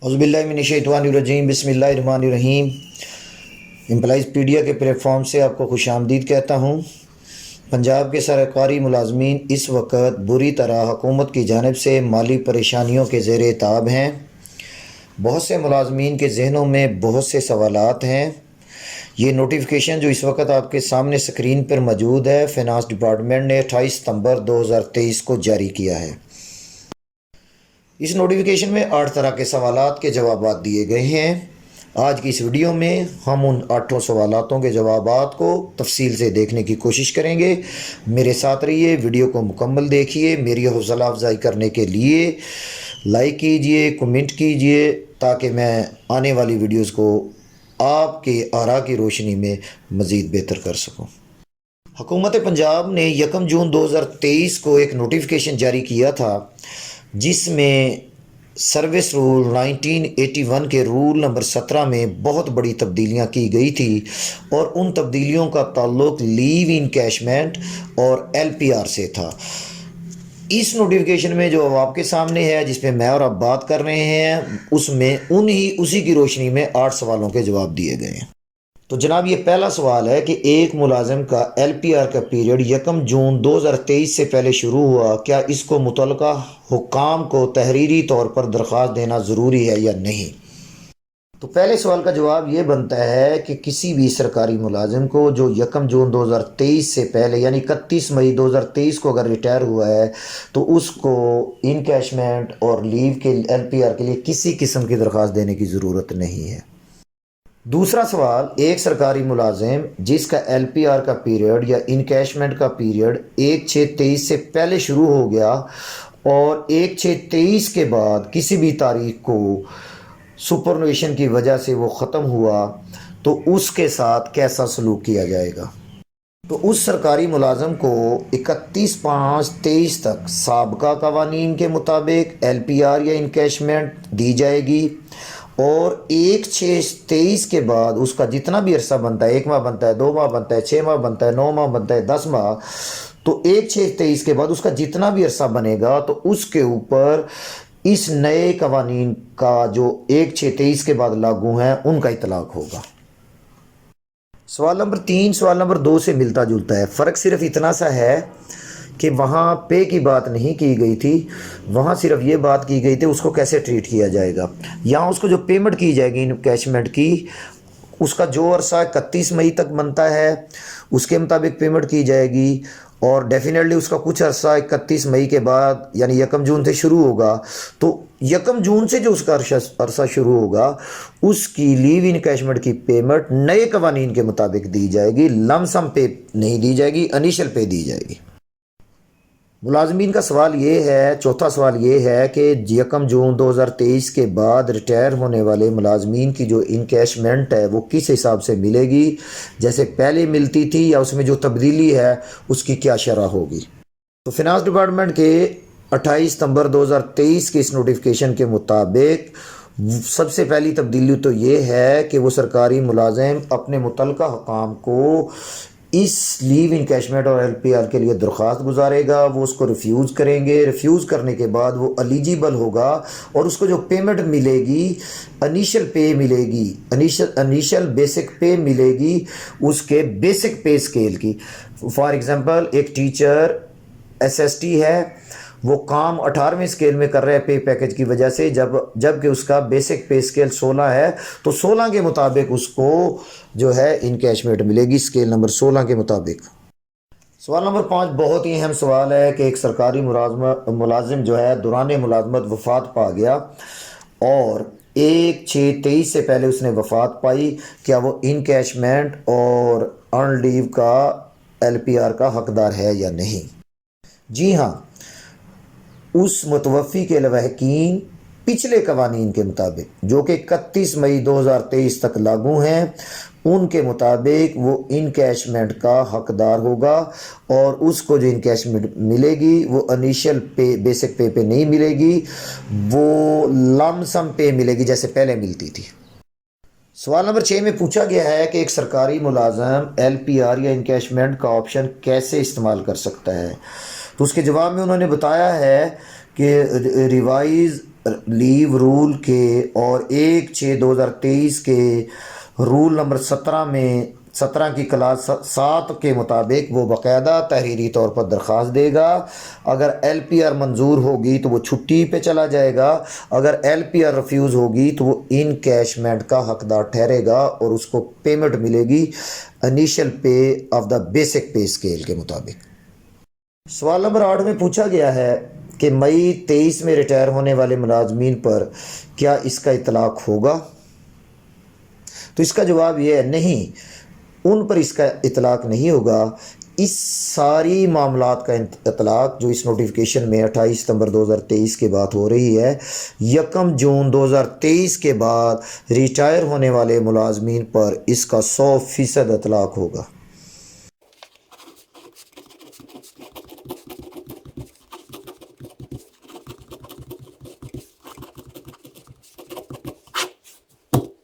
औज़ुबिल्लाहिमिनश्शैतानिर्रजीम बिस्मिल्लाहिर्रहमानिर्रहीम। एम्प्लॉइज़ पीडिया के प्लेटफॉर्म से आपको खुश आमदीद कहता हूँ। पंजाब के सरकारी मुलाजमीन इस वक्त बुरी तरह हुकूमत की जानिब से माली परेशानियों के ज़ेर ताब हैं। बहुत से मुलाजमीन के जहनों में बहुत से सवालात हैं। ये नोटिफिकेशन जो इस वक्त आपके सामने स्क्रीन पर मौजूद है, फ़िनांस डिपार्टमेंट ने 28 सितंबर 2023 को जारी किया है। इस नोटिफिकेशन में 8 तरह के सवालात के जवाब दिए गए हैं। आज की इस वीडियो में हम उन 8 सवालातों के जवाबात को तफसील से देखने की कोशिश करेंगे। मेरे साथ रहिए, वीडियो को मुकम्मल देखिए। मेरी हौसला अफजाई करने के लिए लाइक कीजिए, कमेंट कीजिए, ताकि मैं आने वाली वीडियोस को आपके आरा की रोशनी में मज़ीद बेहतर कर सकूं। हुकूमत पंजाब ने 1 जून 2023 को एक नोटिफिकेशन जारी किया था, जिसमें सर्विस रूल 1981 के रूल नंबर 17 में बहुत बड़ी तब्दीलियां की गई थी, और उन तब्दीलियों का ताल्लुक लीव इनकैशमेंट और LPR से था। इस नोटिफिकेशन में जो आपके सामने है, जिसमें मैं और आप बात कर रहे हैं, उसमें उसी की रोशनी में 8 सवालों के जवाब दिए गए हैं। तो जनाब, ये पहला सवाल है कि एक मुलाजिम का LPR का पीरियड 1 जून 2023 से पहले शुरू हुआ, क्या इसको मुतल्लिका हुक्काम को तहरीरी तौर पर दरख्वास्त देना ज़रूरी है या नहीं? तो पहले सवाल का जवाब ये बनता है कि किसी भी सरकारी मुलाजिम को जो 1 जून 2023 से पहले यानी 31 मई 2023 को अगर रिटायर हुआ है, तो उसको इनकैशमेंट और लीव के LPR के लिए किसी किस्म की दरख्वास्त देने की ज़रूरत नहीं है। दूसरा सवाल, एक सरकारी मुलाजिम जिसका LPR का पीरियड या इनकैशमेंट का पीरियड 1/6/23 से पहले शुरू हो गया और 1/6/23 के बाद किसी भी तारीख को सुपरनुएशन की वजह से वो ख़त्म हुआ, तो उसके साथ कैसा सलूक किया जाएगा? तो उस सरकारी मुलाजिम को 31/5/23 तक साबका कवानीन के मुताबिक LPR या इनकैशमेंट दी जाएगी, और 1/6/23 के बाद उसका जितना भी अरसा बनता है, 1 माह बनता है, 2 माह बनता है, 6 माह बनता है, 9 माह बनता है, 10 माह, तो 1/6/23 के बाद उसका जितना भी अरसा बनेगा, तो उसके ऊपर इस नए कवानीन का जो 1/6/23 के बाद लागू हैं, उनका इतलाक होगा। सवाल नंबर 3 सवाल नंबर 2 से मिलता जुलता है। फ़र्क सिर्फ इतना सा है कि वहाँ पे की बात नहीं की गई थी, वहाँ सिर्फ ये बात की गई थी उसको कैसे ट्रीट किया जाएगा। यहाँ उसको जो पेमेंट की जाएगी इनकैशमेंट की, उसका जो अरसा 31 मई तक बनता है, उसके मुताबिक पेमेंट की जाएगी, और डेफिनेटली उसका कुछ अरसा 31 मई के बाद यानी 1 जून से शुरू होगा, तो 1 जून से जो उसका अरसा शुरू होगा, उसकी लीव इनकैशमेंट की पेमेंट नए कवानीन के मुताबिक दी जाएगी। लमसम पे नहीं दी जाएगी, इनिशियल पे दी जाएगी। मुलाजमीन का सवाल ये है, चौथा सवाल ये है कि 1 जून 2023 के बाद रिटायर होने वाले मुलाजमीन की जो इनकैशमेंट है वो किस हिसाब से मिलेगी, जैसे पहले मिलती थी, या उसमें जो तब्दीली है उसकी क्या शरह होगी? तो फिनांस डिपार्टमेंट के 28 सितंबर 2023 के इस नोटिफिकेशन के मुताबिक सबसे पहली तब्दीली तो ये है कि वो सरकारी मुलाजिम अपने मुतल्लिका हुकाम को इस लीव इनकैशमेंट और LPR के लिए दरख्वास्त गुजारेगा। वो उसको रिफ्यूज़ करेंगे। रिफ्यूज़ करने के बाद वो एलिजिबल होगा, और उसको जो पेमेंट मिलेगी, इनिशियल पे मिलेगी, इनिशियल बेसिक पे मिलेगी उसके बेसिक पे स्केल की। फॉर एग्ज़ाम्पल, एक टीचर SST है, वो काम 18वें स्केल में कर रहा है पे पैकेज की वजह से, जबकि उसका बेसिक पे स्केल 16 है, तो 16 के मुताबिक उसको जो है इनकैशमेंट मिलेगी, स्केल नंबर 16 के मुताबिक। सवाल नंबर 5 बहुत ही अहम सवाल है कि एक सरकारी मुलाजिम जो है दौरान मुलाजमत वफ़ात पा गया, और 1/6/23 से पहले उसने वफ़ात पाई, क्या वो इनकैशमेंट और अर्न लीव का LPR का हकदार है या नहीं? जी हाँ, उस मुतवफ़ी के लवाहकीन पिछले कवानीन के मुताबिक, जो कि 31 मई 2023 तक लागू हैं, उनके मुताबिक वो इनकैशमेंट का हकदार होगा, और उसको जो इनकैशमेंट मिलेगी वो इनिशियल पे बेसिक पे नहीं मिलेगी, वो लमसम पे मिलेगी जैसे पहले मिलती थी। सवाल नंबर 6 में पूछा गया है कि एक सरकारी मुलाजम LPR या इनकैशमेंट का ऑप्शन कैसे इस्तेमाल कर सकता है। तो उसके जवाब में उन्होंने बताया है कि रिवाइज لیو رول کے اور 1/6/2023 کے رول نمبر 17 میں 17 کی کلاس 7 کے مطابق وہ باقاعدہ تحریری طور پر درخواست دے گا. اگر ایل پی آر منظور ہوگی تو وہ چھٹی پہ چلا جائے گا. اگر ایل پی آر ریفیوز ہوگی تو وہ انکیشمنٹ کا حقدار ٹھہرے گا اور اس کو پیمنٹ ملے گی initial pay of the basic pay scale کے مطابق. سوال نمبر 8 میں پوچھا گیا ہے کہ مئی 23 میں ریٹائر ہونے والے ملازمین پر کیا اس کا اطلاق ہوگا؟ تو اس کا جواب یہ ہے نہیں، ان پر اس کا اطلاق نہیں ہوگا. اس ساری معاملات کا اطلاق جو اس نوٹیفیکیشن میں 28 ستمبر 2023 کے بعد ہو رہی ہے، 1 جون 2023 کے بعد ریٹائر ہونے والے ملازمین پر اس کا 100% اطلاق ہوگا.